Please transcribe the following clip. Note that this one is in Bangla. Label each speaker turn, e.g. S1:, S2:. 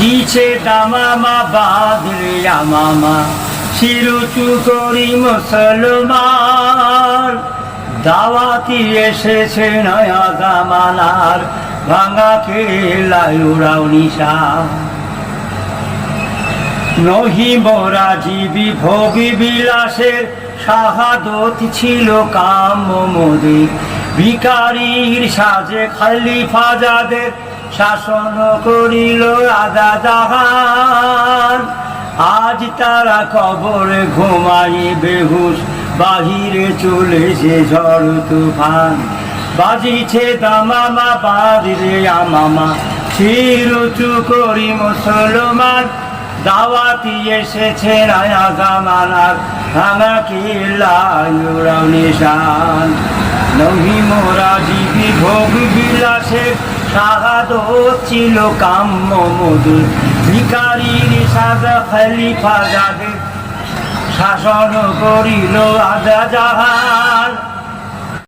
S1: দিছে দামামা বাদরে আমামা শিরুচু করি মুসলমান দাওয়াতি এসেছে নয়া জামানার ভাঙা খেলায় উড়াও নিশা নহি মোরা জীবী ভোগী বিলাসের শাহাদত ছিল কাম্য মোদের ভিখারির সাজে খলিফা যাদের শাসন করিল রাজা জাহান আজ তারা কবরে ঘুমাই বেহুশ বাহিরে চলেছে ঝড় তুফান বাজিছে দামামা বাজরে আমামা শির উঁচু করি মুসলমান দাওয়াতি এসেছে নয়া জামানার ভাঙা কিল্লায় উড়াও নিশান নহি মোরা জীবী ভোগ বিলাসের শাহাদত ছিল কাম্য মোদের ভিখারির সাজা খলিফা যাদের শাসন করিল রাজা জাহান